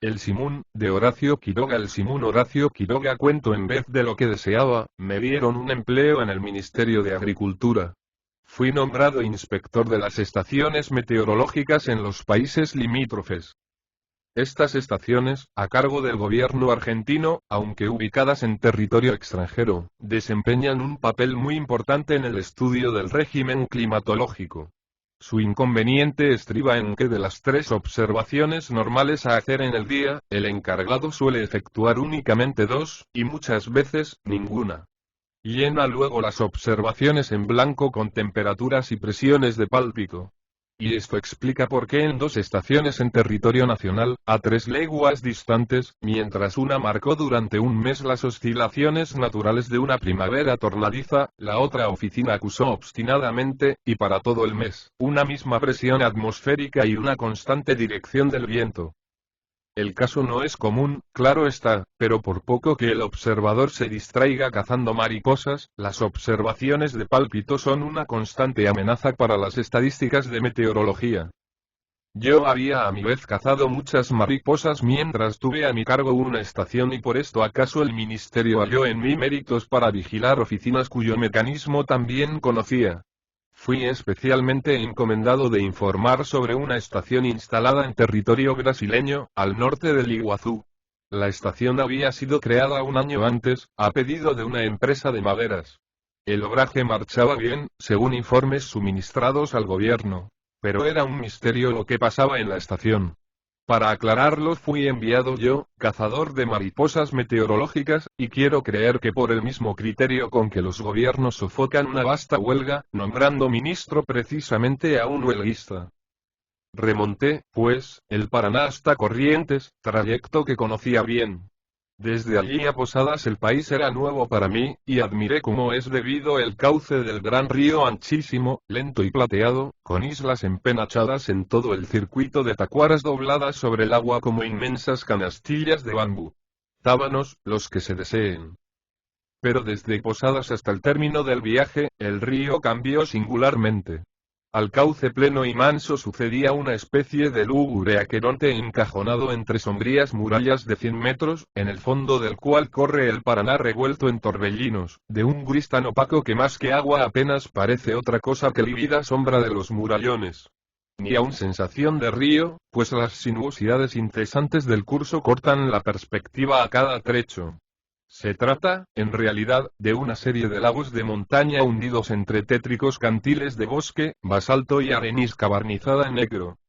El Simún, de Horacio Quiroga. El Simún Horacio Quiroga. Cuento: en vez de lo que deseaba, me dieron un empleo en el Ministerio de Agricultura. Fui nombrado inspector de las estaciones meteorológicas en los países limítrofes. Estas estaciones, a cargo del gobierno argentino, aunque ubicadas en territorio extranjero, desempeñan un papel muy importante en el estudio del régimen climatológico. Su inconveniente estriba en que de las 3 observaciones normales a hacer en el día, el encargado suele efectuar únicamente 2, y muchas veces, ninguna. Llena luego las observaciones en blanco con temperaturas y presiones de pálpito. Y esto explica por qué en 2 estaciones en territorio nacional, a 3 leguas distantes, mientras una marcó durante un mes las oscilaciones naturales de una primavera tornadiza, la otra oficina acusó obstinadamente, y para todo el mes, una misma presión atmosférica y una constante dirección del viento. El caso no es común, claro está, pero por poco que el observador se distraiga cazando mariposas, las observaciones de pálpito son una constante amenaza para las estadísticas de meteorología. Yo había a mi vez cazado muchas mariposas mientras tuve a mi cargo una estación, y por esto acaso el ministerio halló en mí méritos para vigilar oficinas cuyo mecanismo también conocía. Fui especialmente encomendado de informar sobre una estación instalada en territorio brasileño, al norte del Iguazú. La estación había sido creada un año antes, a pedido de una empresa de maderas. El obraje marchaba bien, según informes suministrados al gobierno. Pero era un misterio lo que pasaba en la estación. Para aclararlo fui enviado yo, cazador de mariposas meteorológicas, y quiero creer que por el mismo criterio con que los gobiernos sofocan una vasta huelga, nombrando ministro precisamente a un huelguista. Remonté, pues, el Paraná hasta Corrientes, trayecto que conocía bien. Desde allí a Posadas el país era nuevo para mí, y admiré como es debido el cauce del gran río, anchísimo, lento y plateado, con islas empenachadas en todo el circuito de tacuaras dobladas sobre el agua como inmensas canastillas de bambú. Tábanos, los que se deseen. Pero desde Posadas hasta el término del viaje, el río cambió singularmente. Al cauce pleno y manso sucedía una especie de lúgubre aqueronte encajonado entre sombrías murallas de 100 metros, en el fondo del cual corre el Paraná revuelto en torbellinos, de un gris tan opaco que más que agua apenas parece otra cosa que lívida sombra de los murallones. Ni aun sensación de río, pues las sinuosidades incesantes del curso cortan la perspectiva a cada trecho. Se trata, en realidad, de una serie de lagos de montaña hundidos entre tétricos cantiles de bosque, basalto y arenisca barnizada en negro.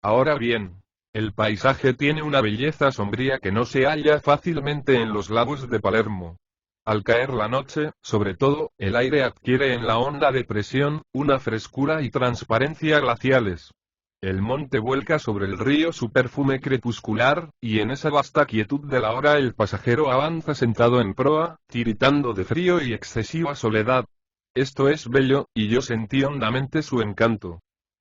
Ahora bien, el paisaje tiene una belleza sombría que no se halla fácilmente en los lagos de Palermo. Al caer la noche, sobre todo, el aire adquiere en la honda depresión, una frescura y transparencia glaciales. El monte vuelca sobre el río su perfume crepuscular, y en esa vasta quietud de la hora el pasajero avanza sentado en proa, tiritando de frío y excesiva soledad. Esto es bello, y yo sentí hondamente su encanto.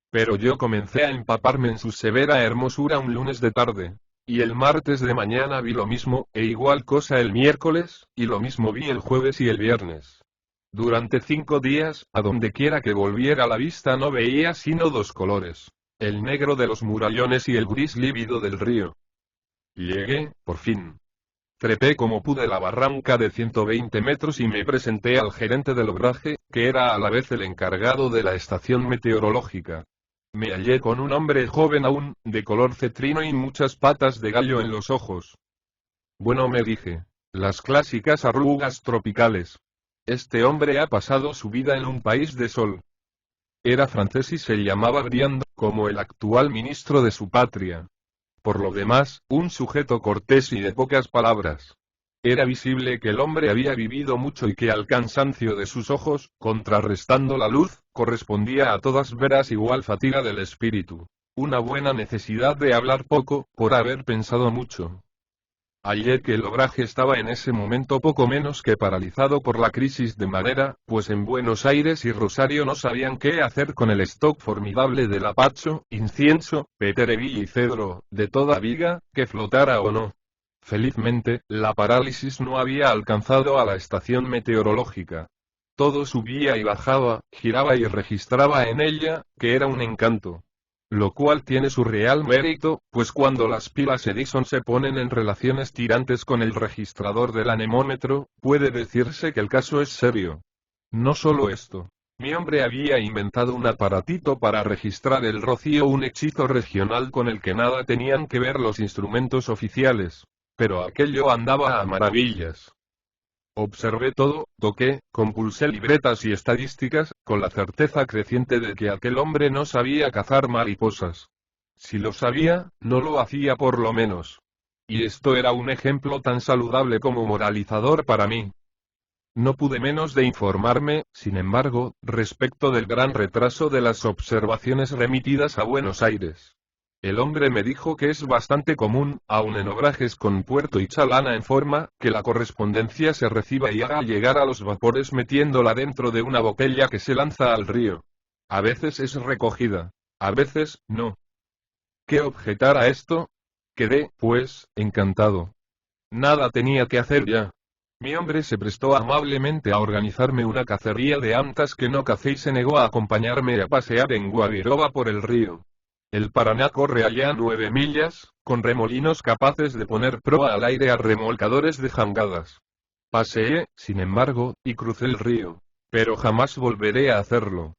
Pero yo comencé a empaparme en su severa hermosura un lunes de tarde. Y el martes de mañana vi lo mismo, e igual cosa el miércoles, y lo mismo vi el jueves y el viernes. Durante 5 días, a donde quiera que volviera la vista no veía sino 2 colores. El negro de los murallones y el gris lívido del río. Llegué, por fin. Trepé como pude la barranca de 120 metros y me presenté al gerente del obraje, que era a la vez el encargado de la estación meteorológica. Me hallé con un hombre joven aún, de color cetrino y muchas patas de gallo en los ojos. Bueno, me dije, las clásicas arrugas tropicales. Este hombre ha pasado su vida en un país de sol. Era francés y se llamaba Briand, como el actual ministro de su patria. Por lo demás, un sujeto cortés y de pocas palabras. Era visible que el hombre había vivido mucho y que al cansancio de sus ojos, contrarrestando la luz, correspondía a todas veras igual fatiga del espíritu. Una buena necesidad de hablar poco, por haber pensado mucho. Hallé que el obraje estaba en ese momento poco menos que paralizado por la crisis de madera, pues en Buenos Aires y Rosario no sabían qué hacer con el stock formidable de lapacho, incienso, petereví y cedro, de toda viga, que flotara o no. Felizmente, la parálisis no había alcanzado a la estación meteorológica. Todo subía y bajaba, giraba y registraba en ella, que era un encanto. Lo cual tiene su real mérito, pues cuando las pilas Edison se ponen en relaciones tirantes con el registrador del anemómetro, puede decirse que el caso es serio. No solo esto. Mi hombre había inventado un aparatito para registrar el rocío, un hechizo regional con el que nada tenían que ver los instrumentos oficiales. Pero aquello andaba a maravillas. Observé todo, toqué, compulsé libretas y estadísticas, con la certeza creciente de que aquel hombre no sabía cazar mariposas. Si lo sabía, no lo hacía por lo menos. Y esto era un ejemplo tan saludable como moralizador para mí. No pude menos de informarme, sin embargo, respecto del gran retraso de las observaciones remitidas a Buenos Aires. El hombre me dijo que es bastante común, aun en obrajes con Puerto y Chalana, en forma que la correspondencia se reciba y haga llegar a los vapores metiéndola dentro de una botella que se lanza al río. A veces es recogida. A veces, no. ¿Qué objetar a esto? Quedé, pues, encantado. Nada tenía que hacer ya. Mi hombre se prestó amablemente a organizarme una cacería de antas que no cacé y se negó a acompañarme a pasear en Guabiroba por el río. El Paraná corre allá 9 millas, con remolinos capaces de poner proa al aire a remolcadores de jangadas. Paseé, sin embargo, y crucé el río. Pero jamás volveré a hacerlo.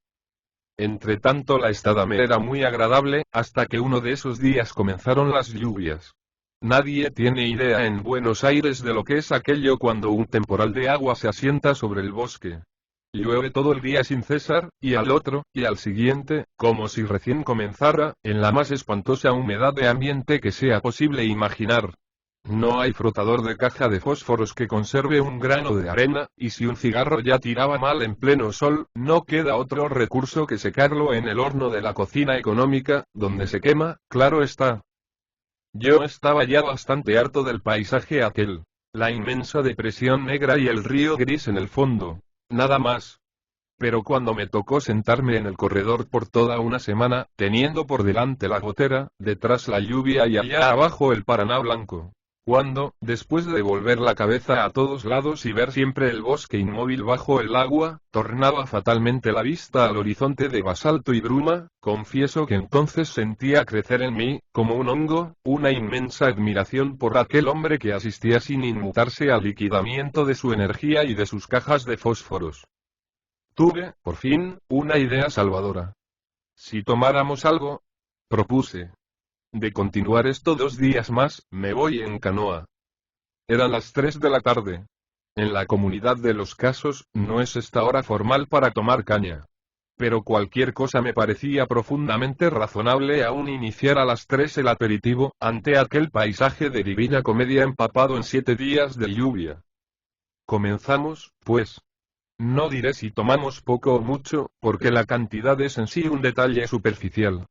Entretanto la estada me era muy agradable, hasta que uno de esos días comenzaron las lluvias. Nadie tiene idea en Buenos Aires de lo que es aquello cuando un temporal de agua se asienta sobre el bosque. Llueve todo el día sin cesar, y al otro, y al siguiente, como si recién comenzara, en la más espantosa humedad de ambiente que sea posible imaginar. No hay frotador de caja de fósforos que conserve un grano de arena, y si un cigarro ya tiraba mal en pleno sol, no queda otro recurso que secarlo en el horno de la cocina económica, donde se quema, claro está. Yo estaba ya bastante harto del paisaje aquel. La inmensa depresión negra y el río gris en el fondo. Nada más. Pero cuando me tocó sentarme en el corredor por toda una semana, teniendo por delante la gotera, detrás la lluvia y allá abajo el Paraná blanco. Cuando, después de volver la cabeza a todos lados y ver siempre el bosque inmóvil bajo el agua, tornaba fatalmente la vista al horizonte de basalto y bruma, confieso que entonces sentía crecer en mí, como un hongo, una inmensa admiración por aquel hombre que asistía sin inmutarse al liquidamiento de su energía y de sus cajas de fósforos. Tuve, por fin, una idea salvadora. Si tomáramos algo, propuse. De continuar esto 2 días más, me voy en canoa. Eran las 3 de la tarde. En la comunidad de Los Casos, no es esta hora formal para tomar caña. Pero cualquier cosa me parecía profundamente razonable aún iniciar a las 3 el aperitivo, ante aquel paisaje de divina comedia empapado en 7 días de lluvia. Comenzamos, pues. No diré si tomamos poco o mucho, porque la cantidad es en sí un detalle superficial.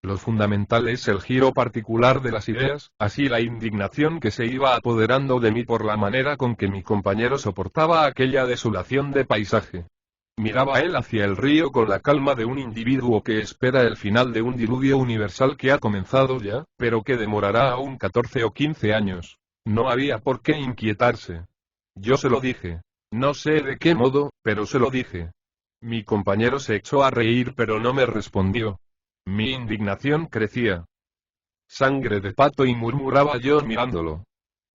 Lo fundamental es el giro particular de las ideas, así la indignación que se iba apoderando de mí por la manera con que mi compañero soportaba aquella desolación de paisaje. Miraba él hacia el río con la calma de un individuo que espera el final de un diluvio universal que ha comenzado ya, pero que demorará aún 14 o 15 años. No había por qué inquietarse. Yo se lo dije. No sé de qué modo, pero se lo dije. Mi compañero se echó a reír pero no me respondió. Mi indignación crecía. Sangre de pato, y murmuraba yo mirándolo.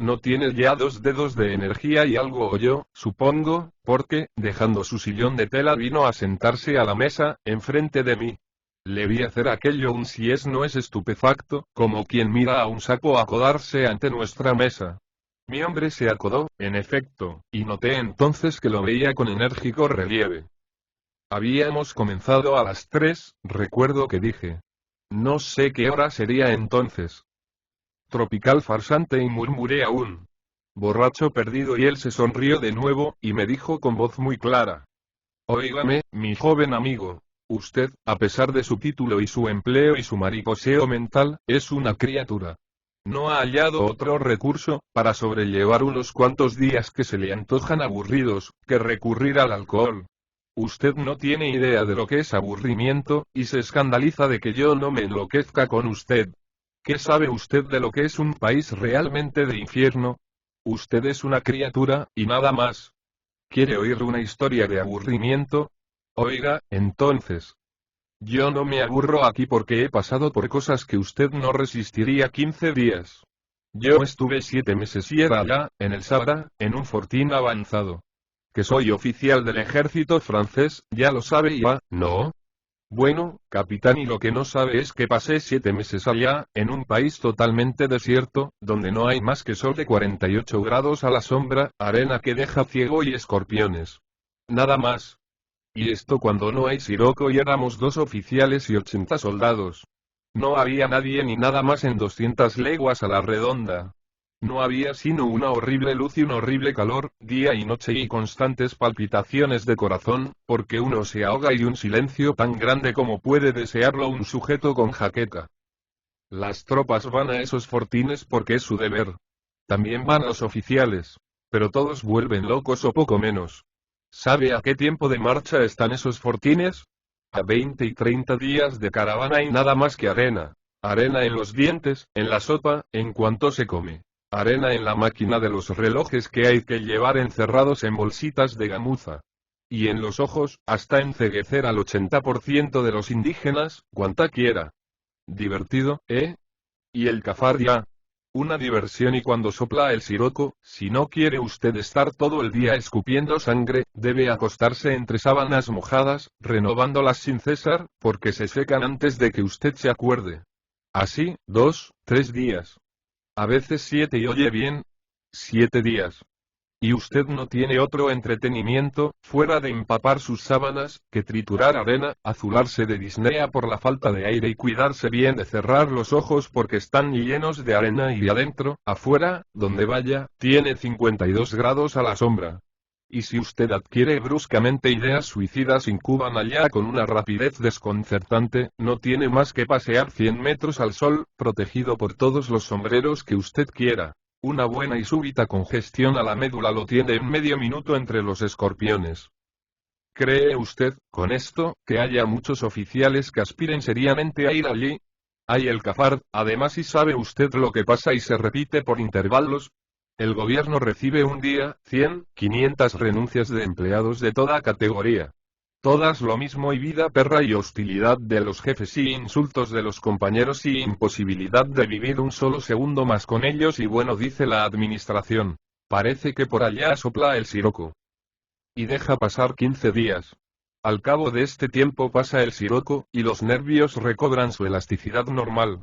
No tiene ya 2 dedos de energía y algo oyó, supongo, porque, dejando su sillón de tela, vino a sentarse a la mesa, enfrente de mí. Le vi hacer aquello un si es no es estupefacto, como quien mira a un sapo acodarse ante nuestra mesa. Mi hombre se acodó, en efecto, y noté entonces que lo veía con enérgico relieve. Habíamos comenzado a las 3, recuerdo que dije. No sé qué hora sería entonces. Tropical farsante, y murmuré aún. Borracho perdido, y él se sonrió de nuevo, y me dijo con voz muy clara. Óigame, mi joven amigo. Usted, a pesar de su título y su empleo y su mariposeo mental, es una criatura. No ha hallado otro recurso, para sobrellevar unos cuantos días que se le antojan aburridos, que recurrir al alcohol. Usted no tiene idea de lo que es aburrimiento, y se escandaliza de que yo no me enloquezca con usted. ¿Qué sabe usted de lo que es un país realmente de infierno? Usted es una criatura, y nada más. ¿Quiere oír una historia de aburrimiento? Oiga, entonces. Yo no me aburro aquí porque he pasado por cosas que usted no resistiría 15 días. Yo estuve 7 meses y era allá, en el Sahara, en un fortín avanzado. Que soy oficial del ejército francés, ya lo sabe ya, ¿no? Bueno, capitán, y lo que no sabe es que pasé 7 meses allá, en un país totalmente desierto, donde no hay más que sol de 48 grados a la sombra, arena que deja ciego y escorpiones. Nada más. Y esto cuando no hay siroco y éramos 2 oficiales y 80 soldados. No había nadie ni nada más en 200 leguas a la redonda. No había sino una horrible luz y un horrible calor, día y noche y constantes palpitaciones de corazón, porque uno se ahoga y un silencio tan grande como puede desearlo un sujeto con jaqueca. Las tropas van a esos fortines porque es su deber. También van los oficiales. Pero todos vuelven locos o poco menos. ¿Sabe a qué tiempo de marcha están esos fortines? A 20 y 30 días de caravana y nada más que arena. Arena en los dientes, en la sopa, en cuanto se come. Arena en la máquina de los relojes que hay que llevar encerrados en bolsitas de gamuza. Y en los ojos, hasta enceguecer al 80% de los indígenas, cuanta quiera. Divertido, ¿eh? Y el cafar ya. Una diversión, y cuando sopla el siroco, si no quiere usted estar todo el día escupiendo sangre, debe acostarse entre sábanas mojadas, renovándolas sin cesar, porque se secan antes de que usted se acuerde. Así, 2, 3 días. A veces 7 y oye bien. 7 días. Y usted no tiene otro entretenimiento, fuera de empapar sus sábanas, que triturar arena, azularse de disnea por la falta de aire y cuidarse bien de cerrar los ojos porque están llenos de arena y adentro, afuera, donde vaya, tiene 52 grados a la sombra. Y si usted adquiere bruscamente ideas suicidas, incuban allá con una rapidez desconcertante, no tiene más que pasear 100 metros al sol, protegido por todos los sombreros que usted quiera. Una buena y súbita congestión a la médula lo tiene en medio minuto entre los escorpiones. ¿Cree usted, con esto, que haya muchos oficiales que aspiren seriamente a ir allí? Hay el cafard, además, y sabe usted lo que pasa y se repite por intervalos. El gobierno recibe un día 100, 500 renuncias de empleados de toda categoría. Todas lo mismo, y vida perra y hostilidad de los jefes y insultos de los compañeros y imposibilidad de vivir un solo segundo más con ellos, y bueno, dice la administración. Parece que por allá sopla el siroco. Y deja pasar 15 días. Al cabo de este tiempo pasa el siroco, y los nervios recobran su elasticidad normal.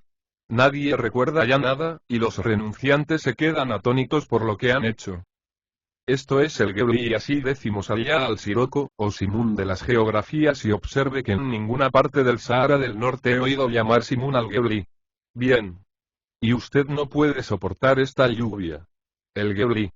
Nadie recuerda ya nada, y los renunciantes se quedan atónitos por lo que han hecho. Esto es el Gebli, y así decimos allá al siroco, o Simun de las geografías, y observe que en ninguna parte del Sahara del Norte he oído llamar Simun al Gebli. Bien. Y usted no puede soportar esta lluvia. El Gebli.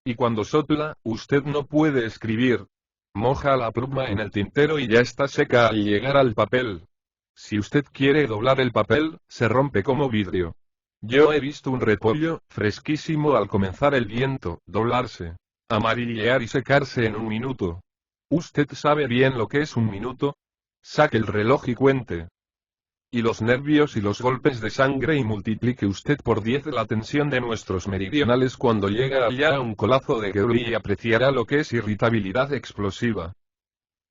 Y cuando sopla, usted no puede escribir. Moja la pluma en el tintero y ya está seca al llegar al papel. Si usted quiere doblar el papel, se rompe como vidrio. Yo he visto un repollo, fresquísimo al comenzar el viento, doblarse, amarillear y secarse en un minuto. ¿Usted sabe bien lo que es un minuto? Saque el reloj y cuente. Y los nervios y los golpes de sangre, y multiplique usted por 10 la tensión de nuestros meridionales cuando llega allá a un colazo de Gebli, y apreciará lo que es irritabilidad explosiva.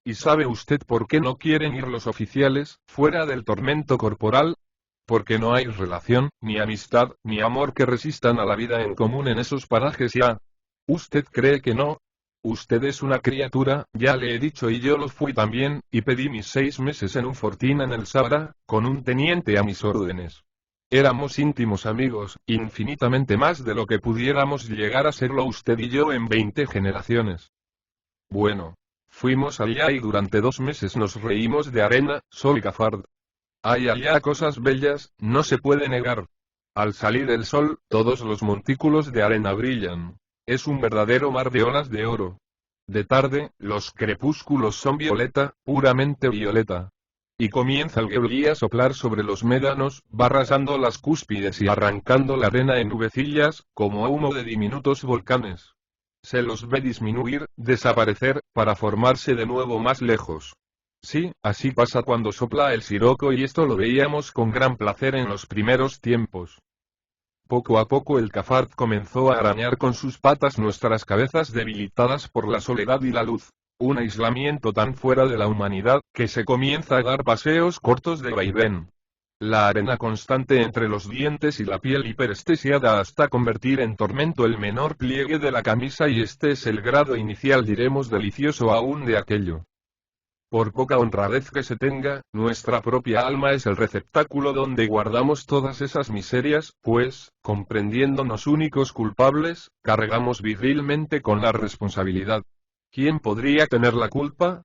¿Y sabe usted por qué no quieren ir los oficiales, fuera del tormento corporal? Porque no hay relación, ni amistad, ni amor que resistan a la vida en común en esos parajes ya. ¿Usted cree que no? Usted es una criatura, ya le he dicho, y yo lo fui también, y pedí mis 6 meses en un fortín en el Sahara, con un teniente a mis órdenes. Éramos íntimos amigos, infinitamente más de lo que pudiéramos llegar a serlo usted y yo en 20 generaciones. Bueno. Fuimos allá y durante 2 meses nos reímos de arena, sol y cafard. Hay allá cosas bellas, no se puede negar. Al salir el sol, todos los montículos de arena brillan. Es un verdadero mar de olas de oro. De tarde, los crepúsculos son violeta, puramente violeta. Y comienza el Gebli a soplar sobre los médanos, va arrasando las cúspides y arrancando la arena en nubecillas, como humo de diminutos volcanes. Se los ve disminuir, desaparecer, para formarse de nuevo más lejos. Sí, así pasa cuando sopla el siroco, y esto lo veíamos con gran placer en los primeros tiempos. Poco a poco el cafard comenzó a arañar con sus patas nuestras cabezas debilitadas por la soledad y la luz. Un aislamiento tan fuera de la humanidad, que se comienza a dar paseos cortos de vaivén. La arena constante entre los dientes y la piel hiperestesiada hasta convertir en tormento el menor pliegue de la camisa, y este es el grado inicial, diremos delicioso aún, de aquello. Por poca honradez que se tenga, nuestra propia alma es el receptáculo donde guardamos todas esas miserias, pues, comprendiéndonos únicos culpables, cargamos virilmente con la responsabilidad. ¿Quién podría tener la culpa?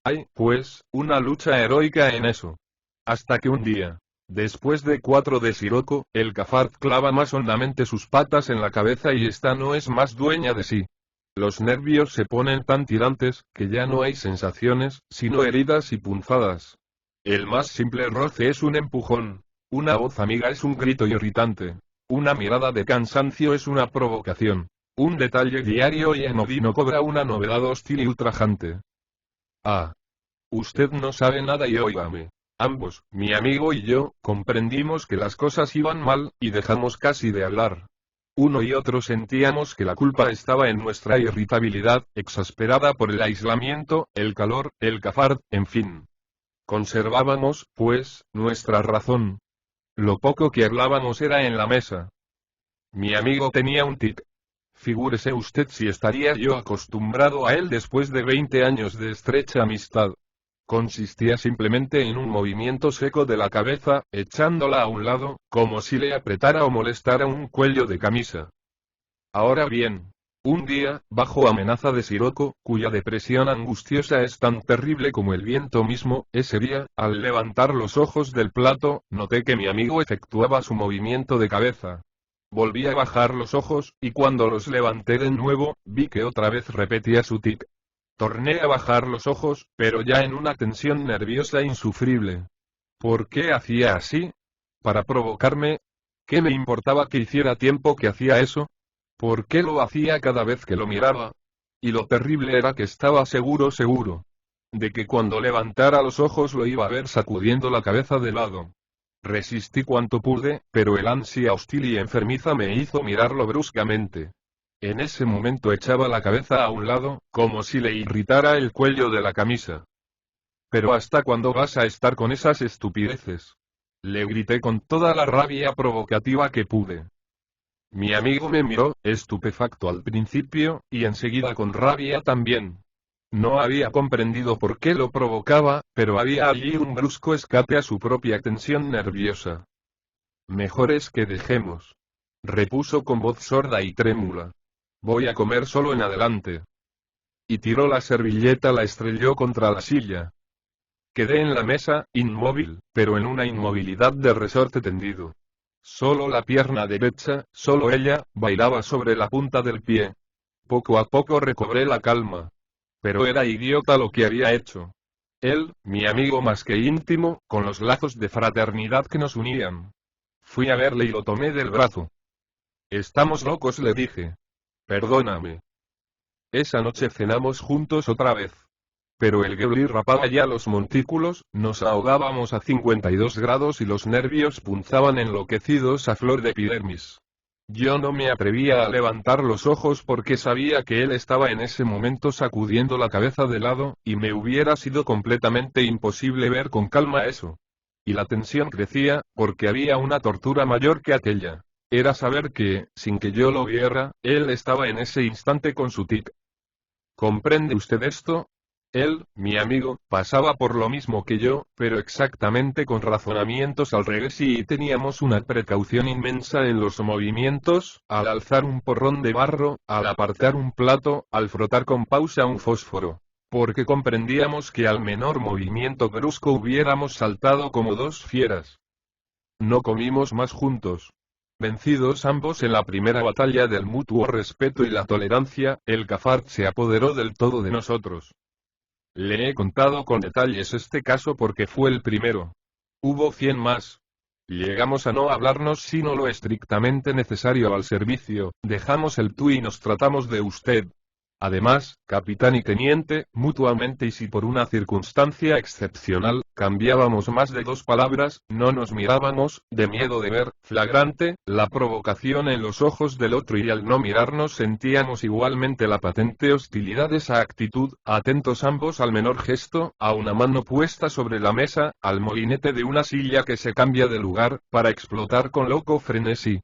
Hay, pues, una lucha heroica en eso. Hasta que un día, después de 4 de Siroco, el cafard clava más hondamente sus patas en la cabeza y esta no es más dueña de sí. Los nervios se ponen tan tirantes, que ya no hay sensaciones, sino heridas y punzadas. El más simple roce es un empujón. Una voz amiga es un grito irritante. Una mirada de cansancio es una provocación. Un detalle diario y anodino cobra una novedad hostil y ultrajante. Ah. Usted no sabe nada y óigame. Ambos, mi amigo y yo, comprendimos que las cosas iban mal, y dejamos casi de hablar. Uno y otro sentíamos que la culpa estaba en nuestra irritabilidad, exasperada por el aislamiento, el calor, el cafard, en fin. Conservábamos, pues, nuestra razón. Lo poco que hablábamos era en la mesa. Mi amigo tenía un tic. Figúrese usted si estaría yo acostumbrado a él después de 20 años de estrecha amistad. Consistía simplemente en un movimiento seco de la cabeza, echándola a un lado, como si le apretara o molestara un cuello de camisa. Ahora bien, un día, bajo amenaza de Siroco, cuya depresión angustiosa es tan terrible como el viento mismo, ese día, al levantar los ojos del plato, noté que mi amigo efectuaba su movimiento de cabeza. Volví a bajar los ojos, y cuando los levanté de nuevo, vi que otra vez repetía su tic. Torné a bajar los ojos, pero ya en una tensión nerviosa insufrible. ¿Por qué hacía así? ¿Para provocarme? ¿Qué me importaba que hiciera tiempo que hacía eso? ¿Por qué lo hacía cada vez que lo miraba? Y lo terrible era que estaba seguro, de que cuando levantara los ojos lo iba a ver sacudiendo la cabeza de lado. Resistí cuanto pude, pero el ansia hostil y enfermiza me hizo mirarlo bruscamente. En ese momento echaba la cabeza a un lado, como si le irritara el cuello de la camisa. ¿Pero hasta cuándo vas a estar con esas estupideces? Le grité con toda la rabia provocativa que pude. Mi amigo me miró, estupefacto al principio, y enseguida con rabia también. No había comprendido por qué lo provocaba, pero había allí un brusco escape a su propia tensión nerviosa. Mejor es que dejemos. Repuso con voz sorda y trémula. Voy a comer solo en adelante. Y tiró la servilleta, la estrelló contra la silla. Quedé en la mesa, inmóvil, pero en una inmovilidad de resorte tendido. Solo la pierna derecha, solo ella, bailaba sobre la punta del pie. Poco a poco recobré la calma. Pero era idiota lo que había hecho. Él, mi amigo más que íntimo, con los lazos de fraternidad que nos unían. Fui a verle y lo tomé del brazo. Estamos locos, le dije. Perdóname. Esa noche cenamos juntos otra vez. Pero el Gebli rapaba ya los montículos, nos ahogábamos a 52 grados y los nervios punzaban enloquecidos a flor de epidermis. Yo no me atrevía a levantar los ojos porque sabía que él estaba en ese momento sacudiendo la cabeza de lado, y me hubiera sido completamente imposible ver con calma eso. Y la tensión crecía, porque había una tortura mayor que aquella. Era saber que, sin que yo lo viera, él estaba en ese instante con su tic. ¿Comprende usted esto? Él, mi amigo, pasaba por lo mismo que yo, pero exactamente con razonamientos al revés, y teníamos una precaución inmensa en los movimientos, al alzar un porrón de barro, al apartar un plato, al frotar con pausa un fósforo. Porque comprendíamos que al menor movimiento brusco hubiéramos saltado como dos fieras. No comimos más juntos. Vencidos ambos en la primera batalla del mutuo respeto y la tolerancia, el cafard se apoderó del todo de nosotros. Le he contado con detalles este caso porque fue el primero. Hubo 100 más. Llegamos a no hablarnos sino lo estrictamente necesario al servicio, dejamos el tú y nos tratamos de usted. Además, capitán y teniente, mutuamente y si por una circunstancia excepcional, cambiábamos más de 2 palabras, no nos mirábamos, de miedo de ver, flagrante, la provocación en los ojos del otro y al no mirarnos sentíamos igualmente la patente hostilidad de esa actitud, atentos ambos al menor gesto, a una mano puesta sobre la mesa, al molinete de una silla que se cambia de lugar, para explotar con loco frenesí.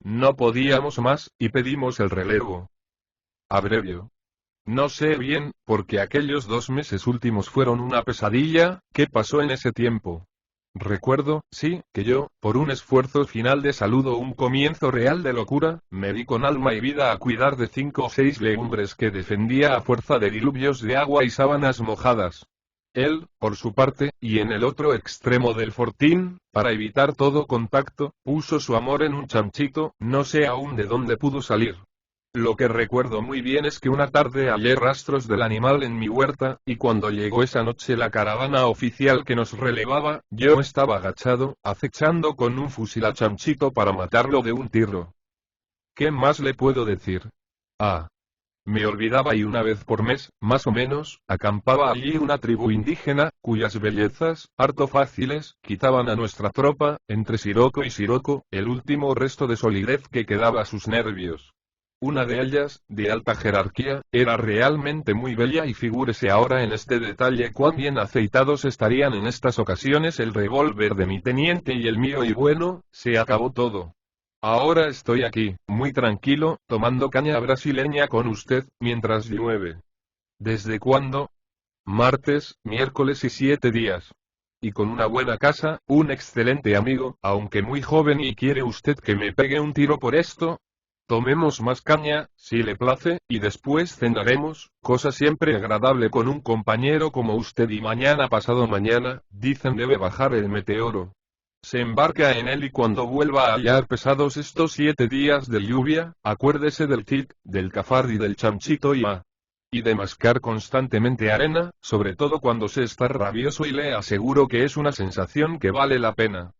No podíamos más, y pedimos el relevo. Abrevio. No sé bien, porque aquellos 2 meses últimos fueron una pesadilla. ¿Qué pasó en ese tiempo? Recuerdo, sí, que yo, por un esfuerzo final de salud o un comienzo real de locura, me di con alma y vida a cuidar de 5 o 6 legumbres que defendía a fuerza de diluvios de agua y sábanas mojadas. Él, por su parte, y en el otro extremo del fortín, para evitar todo contacto, puso su amor en un chanchito, no sé aún de dónde pudo salir. Lo que recuerdo muy bien es que una tarde hallé rastros del animal en mi huerta, y cuando llegó esa noche la caravana oficial que nos relevaba, yo estaba agachado, acechando con un fusil a Chanchito para matarlo de un tiro. ¿Qué más le puedo decir? Ah. Me olvidaba y una vez por mes, más o menos, acampaba allí una tribu indígena, cuyas bellezas, harto fáciles, quitaban a nuestra tropa, entre siroco y siroco, el último resto de solidez que quedaba a sus nervios. Una de ellas, de alta jerarquía, era realmente muy bella y figúrese ahora en este detalle cuán bien aceitados estarían en estas ocasiones el revólver de mi teniente y el mío y bueno, se acabó todo. Ahora estoy aquí, muy tranquilo, tomando caña brasileña con usted, mientras llueve. ¿Desde cuándo? Martes, miércoles y 7 días. Y con una buena casa, un excelente amigo, aunque muy joven y quiere usted que me pegue un tiro por esto. Tomemos más caña, si le place, y después cenaremos, cosa siempre agradable con un compañero como usted y mañana pasado mañana, dicen debe bajar el meteoro. Se embarca en él y cuando vuelva a hallar pesados estos 7 días de lluvia, acuérdese del tic, del cafard y del chanchito y de mascar constantemente arena, sobre todo cuando se está rabioso y le aseguro que es una sensación que vale la pena.